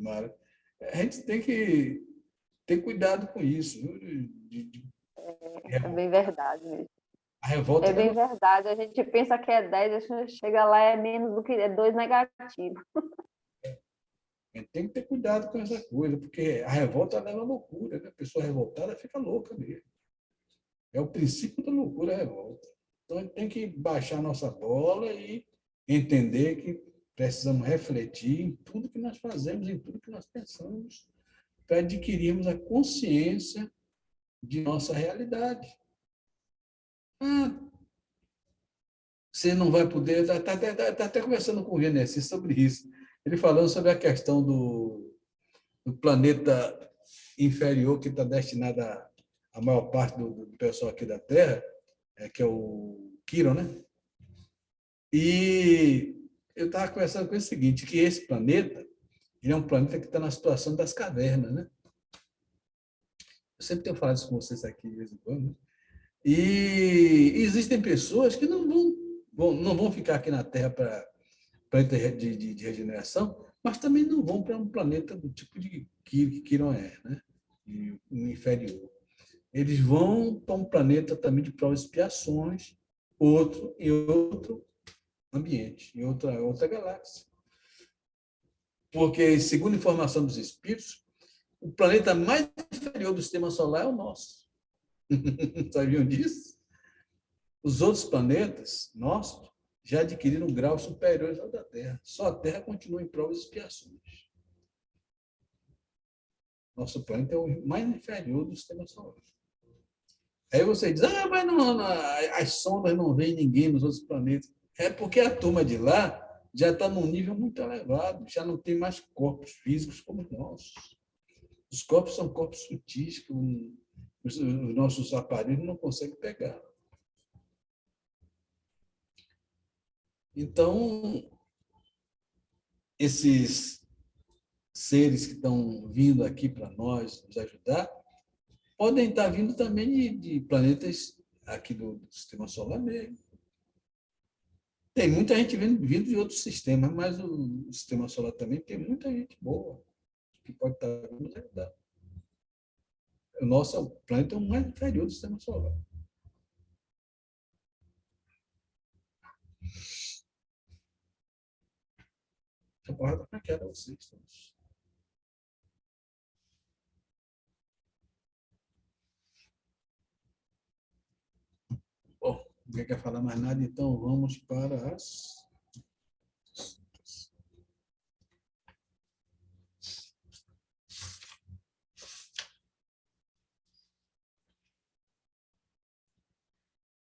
Speaker 1: Mara? A gente tem que ter cuidado com isso.
Speaker 4: É bem verdade mesmo.
Speaker 1: A revolta
Speaker 4: é bem verdade. A gente pensa que é 10, a gente chega lá é menos do que 2 negativos.
Speaker 1: A gente tem que ter cuidado com essa coisa, porque a revolta leva à loucura, né? A pessoa revoltada fica louca mesmo. É o princípio da loucura, a revolta. Então, a gente tem que baixar a nossa bola e entender que precisamos refletir em tudo que nós fazemos, em tudo que nós pensamos, para adquirirmos a consciência de nossa realidade. Você não vai poder... Está até conversando com o Genesi sobre isso. Ele falando sobre a questão do planeta inferior que está destinado a maior parte do pessoal aqui da Terra, que é o Quiron, né? E eu estava conversando com ele o seguinte, que esse planeta, ele é um planeta que está na situação das cavernas, né? Eu sempre tenho falado isso com vocês aqui de vez em quando, né? E existem pessoas que não vão ficar aqui na Terra para planeta de regeneração, mas também não vão para um planeta do tipo de Quiron é, né? Inferior. Eles vão para um planeta também de provas e expiações, em outro ambiente, em outra galáxia. Porque, segundo a informação dos espíritos, o planeta mais inferior do sistema solar é o nosso. Sabiam disso? Os outros planetas nossos já adquiriram graus superiores ao da Terra. Só a Terra continua em provas e expiações. Nosso planeta é o mais inferior do sistema solar. Aí você diz, mas não, as sondas não veem ninguém nos outros planetas. É porque a turma de lá já está num nível muito elevado, já não tem mais corpos físicos como os nossos. Os corpos são corpos sutis que os nossos aparelhos não conseguem pegar. Então, esses seres que estão vindo aqui para nós, nos ajudar, podem estar vindo também de planetas aqui do sistema solar mesmo. Tem muita gente vindo de outros sistemas, mas o sistema solar também tem muita gente boa que pode estar vindo nos ajudar. O nosso planeta é o mais inferior do sistema solar. A porrada para quebra vocês todos. Bom, ninguém quer falar mais nada, então vamos para as...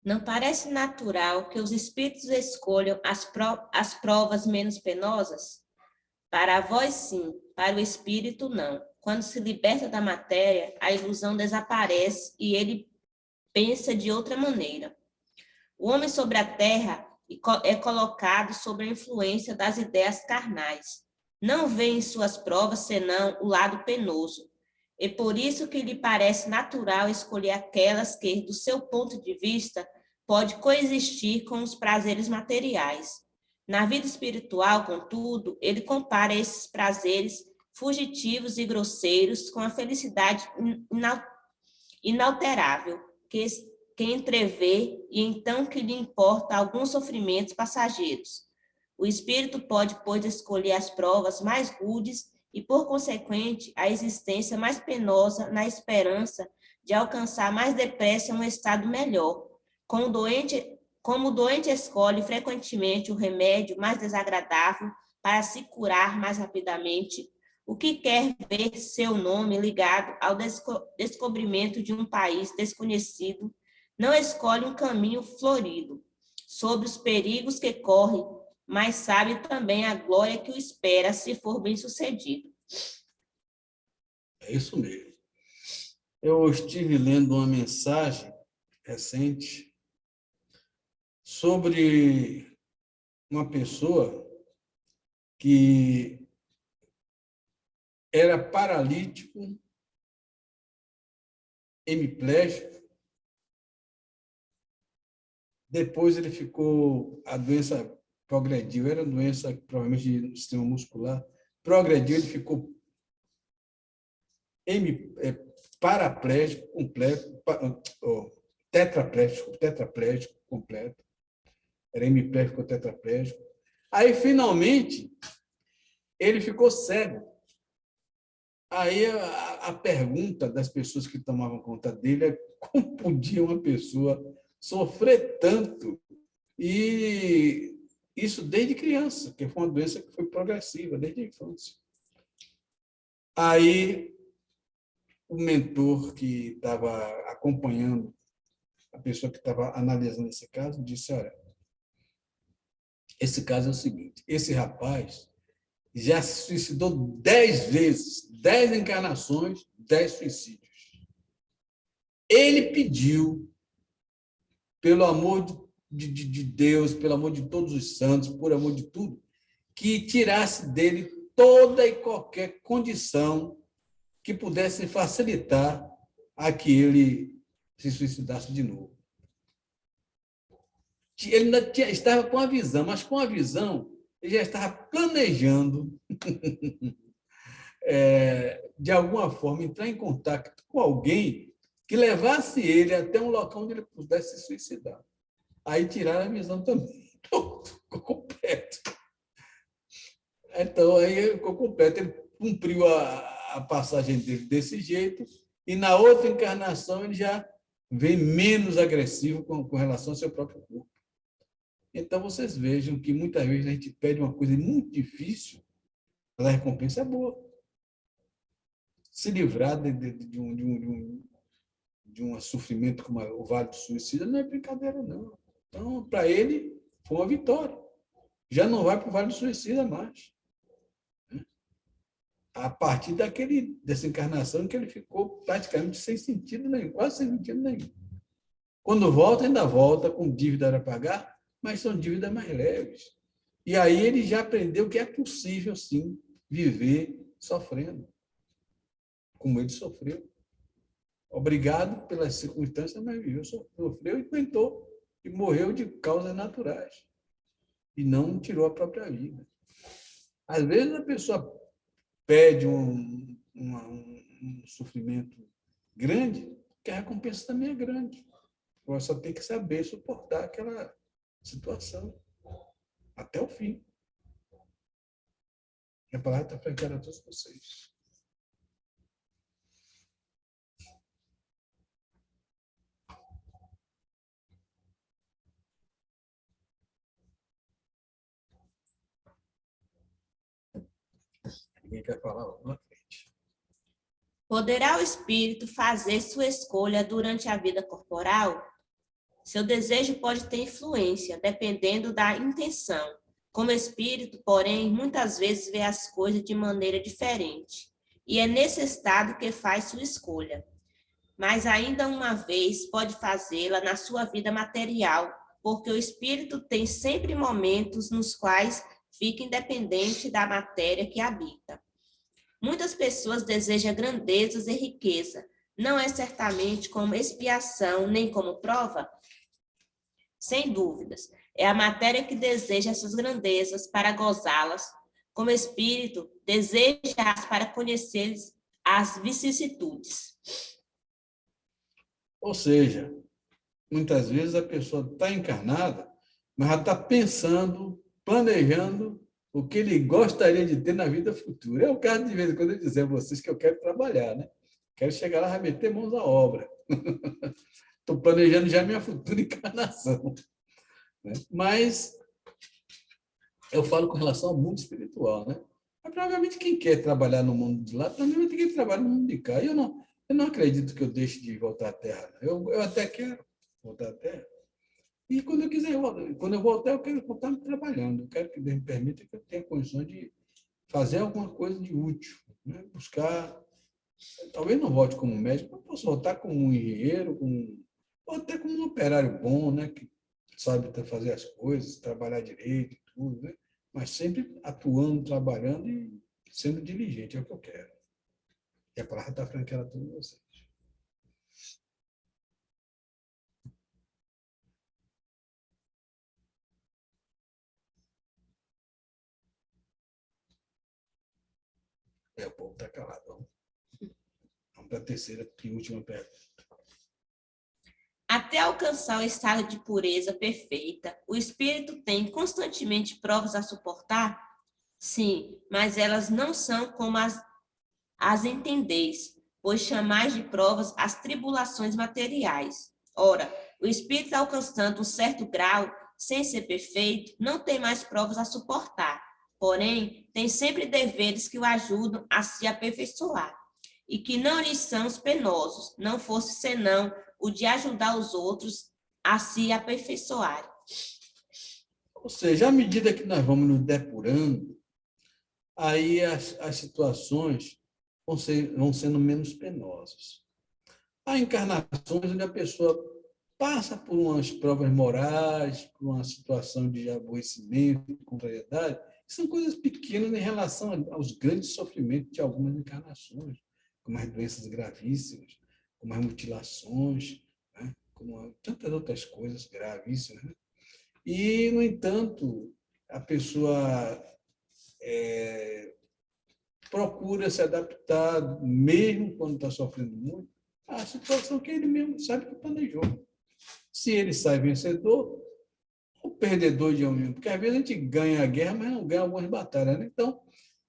Speaker 3: Não parece natural que os espíritos escolham as provas menos penosas? Para a voz, sim, para o espírito, não. Quando se liberta da matéria, a ilusão desaparece e ele pensa de outra maneira. O homem sobre a terra é colocado sob a influência das ideias carnais. Não vê em suas provas senão o lado penoso. É por isso que lhe parece natural escolher aquelas que, do seu ponto de vista, pode coexistir com os prazeres materiais. Na vida espiritual, contudo, ele compara esses prazeres fugitivos e grosseiros com a felicidade inalterável, que entrevê e então que lhe importa alguns sofrimentos passageiros. O espírito pode, pois, escolher as provas mais rudes e, por consequente, a existência mais penosa na esperança de alcançar mais depressa um estado melhor. Como o doente escolhe frequentemente o remédio mais desagradável para se curar mais rapidamente, o que quer ver seu nome ligado ao descobrimento de um país desconhecido não escolhe um caminho florido. sobre os perigos que corre, mas sabe também a glória que o espera se for bem-sucedido.
Speaker 1: É isso mesmo. Eu estive lendo uma mensagem recente sobre uma pessoa que era paralítico, hemiplégico. Depois ele ficou, a doença progrediu, era uma doença provavelmente do sistema muscular, progrediu, ele ficou paraplégico completo, tetraplégico completo, era hemiplégico ou tetraplégico. Aí, finalmente, ele ficou cego. Aí a pergunta das pessoas que tomavam conta dele é como podia uma pessoa sofrer tanto? E isso desde criança, que foi uma doença que foi progressiva, desde a infância. Aí o mentor que estava acompanhando a pessoa que estava analisando esse caso disse: olha, esse caso é o seguinte, esse rapaz já se suicidou 10 vezes, 10 encarnações, 10 suicídios. Ele pediu, pelo amor de Deus, pelo amor de todos os santos, por amor de tudo, que tirasse dele toda e qualquer condição que pudesse facilitar a que ele se suicidasse de novo. Ele ainda estava com a visão, mas com a visão ele já estava planejando de alguma forma entrar em contato com alguém que levasse ele até um local onde ele pudesse se suicidar. Aí tiraram a visão também. Então, ficou completo. Então, aí ficou completo. Ele cumpriu a passagem dele desse jeito, e na outra encarnação ele já vem menos agressivo com relação ao seu próprio corpo. Então, vocês vejam que muitas vezes a gente pede uma coisa muito difícil, mas a recompensa é boa. Se livrar de um sofrimento como o Vale do Suicida não é brincadeira, não. Então, para ele, foi uma vitória. Já não vai para o Vale do Suicida mais. A partir dessa encarnação que ele ficou praticamente sem sentido nenhum, quase sem sentido nenhum. Quando volta, ainda volta com dívida a pagar, mas são dívidas mais leves. E aí ele já aprendeu que é possível, sim, viver sofrendo, como ele sofreu. Obrigado pelas circunstâncias, mas viveu, sofreu e aguentou, e morreu de causas naturais. E não tirou a própria vida. Às vezes a pessoa pede um sofrimento grande, que a recompensa também é grande. Você só tem que saber suportar aquela situação até o fim. A palavra está franqueada a todos vocês. Ninguém quer falar? Vamos na frente.
Speaker 3: Poderá o espírito fazer sua escolha durante a vida corporal? Seu desejo pode ter influência, dependendo da intenção. Como espírito, porém, muitas vezes vê as coisas de maneira diferente, e é nesse estado que faz sua escolha. Mas ainda uma vez pode fazê-la na sua vida material, porque o espírito tem sempre momentos nos quais fica independente da matéria que habita. Muitas pessoas desejam grandezas e riqueza. Não é certamente como expiação, nem como prova? Sem dúvidas, é a matéria que deseja essas grandezas para gozá-las. Como espírito, deseja-as para conhecer as vicissitudes.
Speaker 1: Ou seja, muitas vezes a pessoa está encarnada, mas já está pensando, planejando o que ele gostaria de ter na vida futura. É o caso de vez em quando eu dizer a vocês que eu quero trabalhar, né? Quero chegar lá e meter mãos à obra. Estou planejando já a minha futura encarnação. Né? Mas eu falo com relação ao mundo espiritual, né? Mas, provavelmente quem quer trabalhar no mundo de lá também vai ter que trabalhar no mundo de cá. Eu não acredito que eu deixe de voltar à Terra. Eu até quero voltar à Terra. E quando eu quiser, quando eu voltar, eu quero voltar trabalhando. Eu quero que Deus me permita que eu tenha condições de fazer alguma coisa de útil, né? Buscar. Talvez não volte como médico, mas posso voltar como um engenheiro, ou até como um operário bom, né? Que sabe fazer as coisas, trabalhar direito e tudo, né? Mas sempre atuando, trabalhando e sendo diligente, é o que eu quero. E a palavra está franqueada a todos vocês. O povo está calado. Vamos para a terceira e última pergunta.
Speaker 3: Até alcançar o estado de pureza perfeita, o espírito tem constantemente provas a suportar? Sim, mas elas não são como as entendeis, pois chamais de provas as tribulações materiais. Ora, o espírito alcançando um certo grau, sem ser perfeito, não tem mais provas a suportar, porém, tem sempre deveres que o ajudam a se aperfeiçoar, e que não lhes são penosos, não fosse senão o de ajudar os outros a se aperfeiçoarem.
Speaker 1: Ou seja, à medida que nós vamos nos depurando, aí as situações vão sendo menos penosas. Há encarnações onde a pessoa passa por umas provas morais, por uma situação de aborrecimento, de contrariedade, que são coisas pequenas em relação aos grandes sofrimentos de algumas encarnações, como as doenças gravíssimas, como as mutilações, né? Como tantas outras coisas gravíssimas. Né? E, no entanto, a pessoa procura se adaptar, mesmo quando está sofrendo muito, à situação que ele mesmo sabe que planejou. Se ele sai vencedor, ou perdedor de alguém, porque às vezes a gente ganha a guerra, mas não ganha algumas batalhas. Né? Então,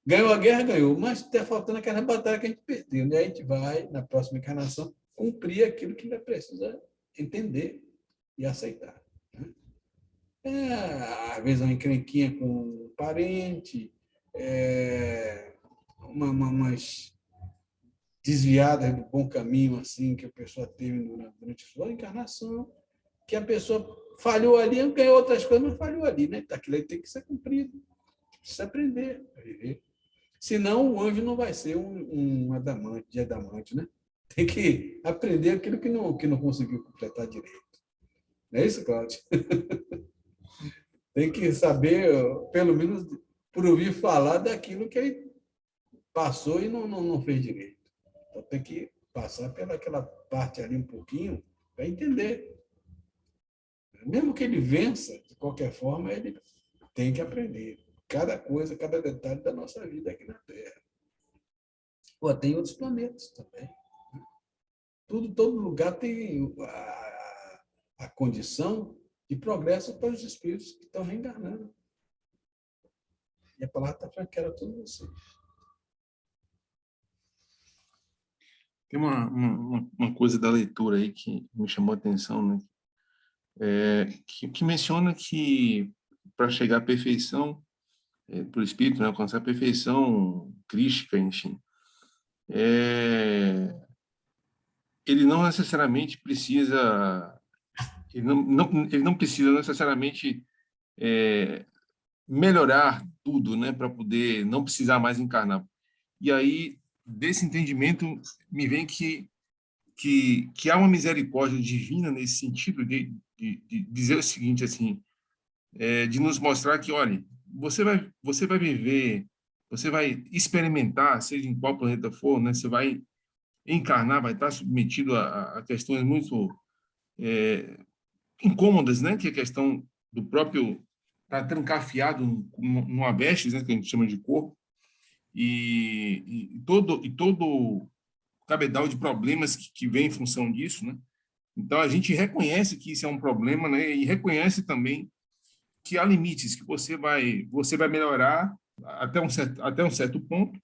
Speaker 1: ganhou a guerra, ganhou, mas está faltando aquela batalha que a gente perdeu. Né? A gente vai, na próxima encarnação, cumprir aquilo que ainda precisa entender e aceitar. Né? Às vezes uma encrenquinha com um parente, umas desviadas do bom caminho assim que a pessoa teve durante a sua encarnação, que a pessoa falhou ali, ganhou outras coisas, mas falhou ali, né? Aquilo aí tem que ser cumprido, precisa aprender a viver. Senão o anjo não vai ser um adamante, né? Tem que aprender aquilo que não conseguiu completar direito. Não é isso, Cláudio? Tem que saber, pelo menos, por ouvir falar daquilo que ele passou e não fez direito. Então, tem que passar pelaquela parte ali um pouquinho para entender. Mesmo que ele vença, de qualquer forma, ele tem que aprender. Cada coisa, cada detalhe da nossa vida aqui na Terra. Pô, tem outros planetas também. Todo lugar tem a condição de progresso para os espíritos que estão reencarnando. E a palavra está franqueada a todos vocês.
Speaker 2: Tem uma coisa da leitura aí que me chamou a atenção, né? Que menciona que para chegar à perfeição, para o espírito, né, alcançar a perfeição crística, enfim, ele não necessariamente precisa, ele não precisa necessariamente melhorar tudo, né, para poder não precisar mais encarnar. E aí, desse entendimento, me vem que há uma misericórdia divina nesse sentido de dizer o seguinte, assim, de nos mostrar que, olha, você vai viver, você vai experimentar, seja em qual planeta for, né, você vai encarnar, vai estar submetido a questões muito incômodas, né, que é a questão do próprio estar trancafiado numa vestes, né, que a gente chama de corpo, e todo cabedal de problemas que vem em função disso, né? Então a gente reconhece que isso é um problema, né? E reconhece também que há limites, que você vai melhorar até um certo ponto,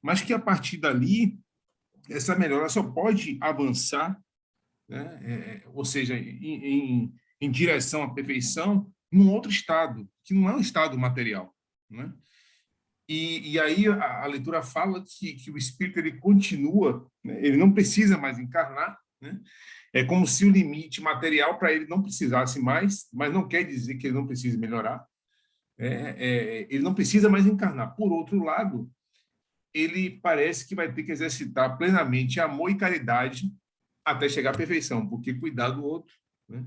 Speaker 2: mas que a partir dali essa melhora só pode avançar, né? Ou seja, em direção à perfeição, num outro estado, que não é um estado material, né? E aí a leitura fala que o espírito ele continua, né? Ele não precisa mais encarnar, né? É como se o limite material para ele não precisasse mais, mas não quer dizer que ele não precise melhorar. Ele não precisa mais encarnar. Por outro lado, ele parece que vai ter que exercitar plenamente amor e caridade até chegar à perfeição, porque cuidar do outro, né?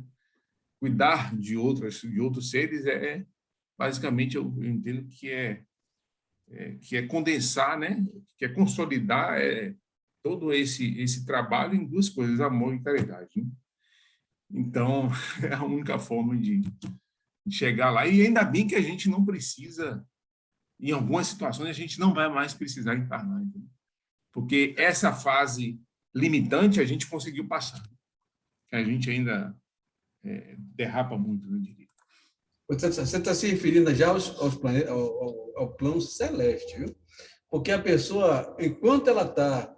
Speaker 2: Cuidar de outros seres basicamente, eu entendo que é condensar, né? Que é consolidar todo esse trabalho em duas coisas, amor e caridade, né? Então, é a única forma de chegar lá. E ainda bem que a gente não precisa, em algumas situações, a gente não vai mais precisar encarnar, entendeu? Porque essa fase limitante a gente conseguiu passar. A gente ainda derrapa muito, eu diria.
Speaker 1: Você está se referindo já aos planetas, ao plano celeste, viu? Porque a pessoa, enquanto ela está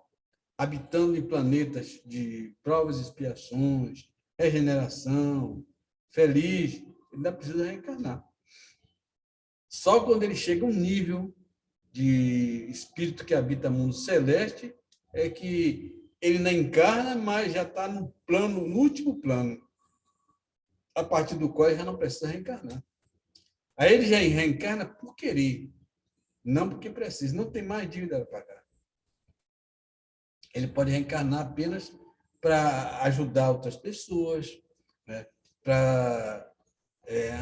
Speaker 1: habitando em planetas de provas e expiações, regeneração, feliz, ele ainda precisa reencarnar. Só quando ele chega a um nível de espírito que habita mundo celeste é que ele não encarna, mas já está no último plano, a partir do qual ele já não precisa reencarnar. Aí ele já reencarna por querer, não porque precisa, não tem mais dívida a pagar. Ele pode reencarnar apenas para ajudar outras pessoas, né? Para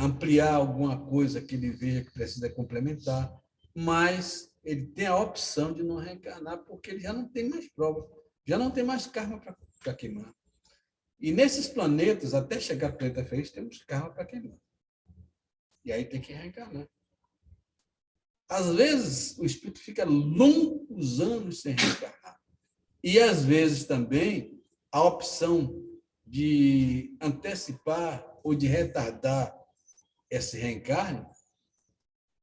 Speaker 1: ampliar alguma coisa que ele veja que precisa complementar, mas ele tem a opção de não reencarnar porque ele já não tem mais prova, já não tem mais karma para queimar. E nesses planetas, até chegar ao planeta feliz, temos karma para queimar. E aí tem que reencarnar. Às vezes, o espírito fica longos anos sem reencarnar. E, às vezes, também, a opção de antecipar ou de retardar esse reencarne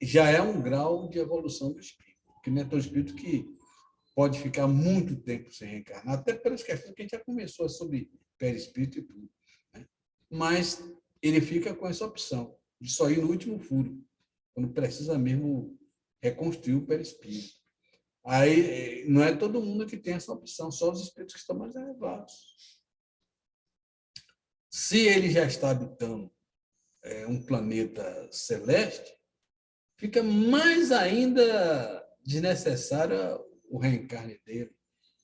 Speaker 1: já é um grau de evolução do espírito. Porque não é todo espírito que pode ficar muito tempo sem reencarnar, até pelas questões que a gente já começou sobre perispírito e tudo, né? Mas ele fica com essa opção de só ir no último furo, quando precisa mesmo reconstruir o perispírito. Aí não é todo mundo que tem essa opção, só os espíritos que estão mais elevados. Se ele já está habitando um planeta celeste, fica mais ainda desnecessário o reencarne dele.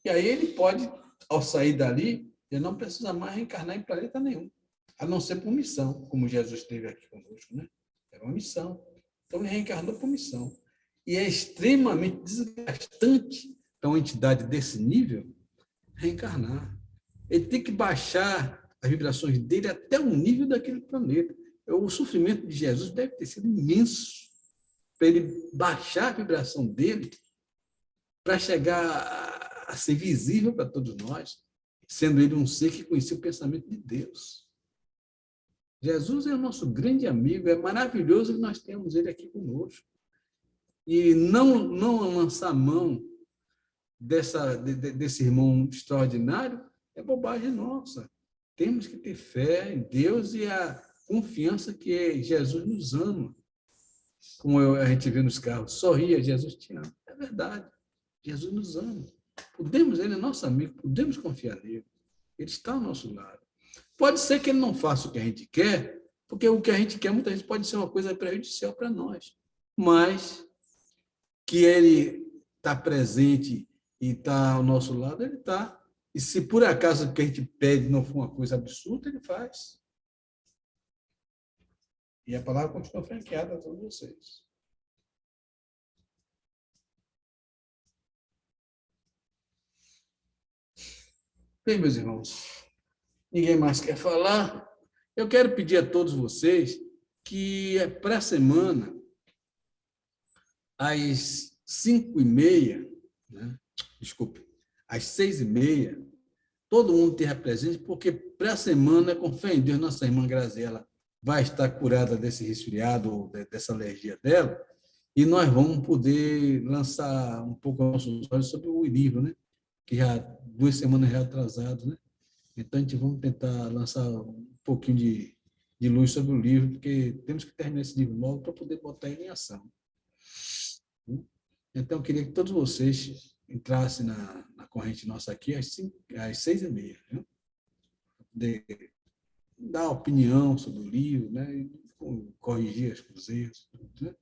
Speaker 1: E aí ele pode, ao sair dali, ele não precisa mais reencarnar em planeta nenhum, a não ser por missão, como Jesus esteve aqui conosco, né? Era uma missão. Então ele reencarnou por missão. E é extremamente desgastante para uma entidade desse nível reencarnar. Ele tem que baixar as vibrações dele até o nível daquele planeta. O sofrimento de Jesus deve ter sido imenso para ele baixar a vibração dele para chegar a ser visível para todos nós, sendo ele um ser que conhecia o pensamento de Deus. Jesus é o nosso grande amigo, é maravilhoso que nós temos ele aqui conosco. E não lançar mão desse irmão extraordinário é bobagem nossa. Temos que ter fé em Deus e a confiança que Jesus nos ama. Como a gente vê nos carros, sorria, Jesus te ama. É verdade, Jesus nos ama. Ele é nosso amigo, podemos confiar nele. Ele está ao nosso lado. Pode ser que ele não faça o que a gente quer, porque o que a gente quer muitas vezes pode ser uma coisa prejudicial para nós. Mas que ele está presente e está ao nosso lado, ele está. E se por acaso o que a gente pede não for uma coisa absurda, ele faz. E a palavra continua franqueada a todos vocês. Bem, meus irmãos, ninguém mais quer falar. Eu quero pedir a todos vocês que para a semana, às 5h30, né? Desculpe, às 6h30, todo mundo esteja presente, porque para a semana, com fé em Deus, nossa irmã Graziela vai estar curada desse resfriado, dessa alergia dela, e nós vamos poder lançar um pouco nossos olhos sobre o livro, né? Que já 2 semanas já atrasado, né? Então, a gente vamos tentar lançar um pouquinho de luz sobre o livro, porque temos que terminar esse livro logo para poder botar ele em ação. Então, eu queria que todos vocês entrassem na corrente nossa aqui às 6h30. Viu? dar opinião sobre o livro, né? E corrigir os erros. Né?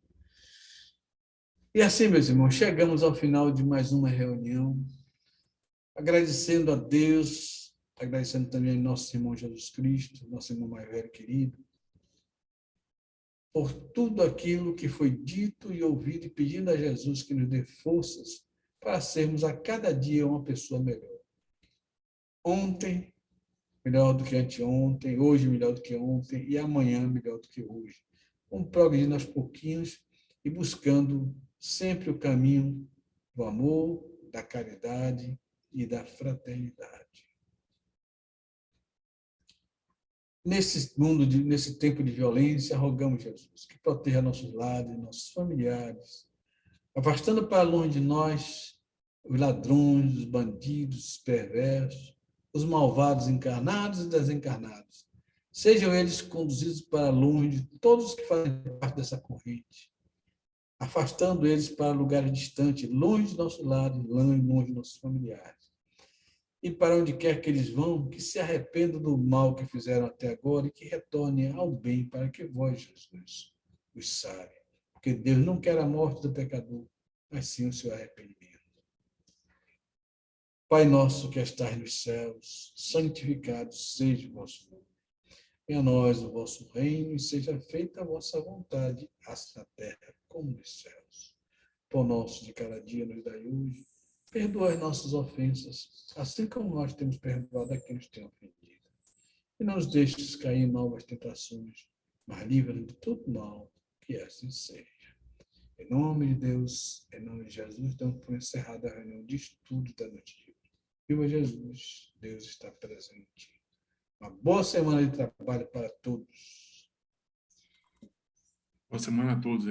Speaker 1: E assim, meus irmãos, chegamos ao final de mais uma reunião, agradecendo a Deus, agradecendo também ao nosso irmão Jesus Cristo, nosso irmão mais velho querido, por tudo aquilo que foi dito e ouvido, e pedindo a Jesus que nos dê forças para sermos a cada dia uma pessoa melhor. Ontem, melhor do que anteontem, hoje melhor do que ontem e amanhã melhor do que hoje. Vamos progredindo aos pouquinhos e buscando sempre o caminho do amor, da caridade e da fraternidade. Nesse tempo de violência, rogamos Jesus que proteja nossos lares, nossos familiares, afastando para longe de nós os ladrões, os bandidos, os perversos, os malvados encarnados e desencarnados. Sejam eles conduzidos para longe de todos os que fazem parte dessa corrente, afastando eles para lugares distantes, longe de nossos lares, longe de nossos familiares. E para onde quer que eles vão, que se arrependam do mal que fizeram até agora e que retornem ao bem, para que vós, Jesus, os sare. Porque Deus não quer a morte do pecador, mas sim o seu arrependimento. Pai nosso que estás nos céus, santificado seja o vosso nome. Venha a nós o vosso reino e seja feita a vossa vontade, assim na terra como nos céus. Pão nosso de cada dia nos dai hoje. Perdoa as nossas ofensas, assim como nós temos perdoado a quem nos tem ofendido. E não nos deixes cair em novas tentações, mas livra-nos de todo mal, que assim seja. Em nome de Deus, em nome de Jesus, damos por encerrada a reunião de estudo da noite de hoje. Viva Jesus, Deus está presente. Uma boa semana de trabalho para todos.
Speaker 2: Boa semana a todos.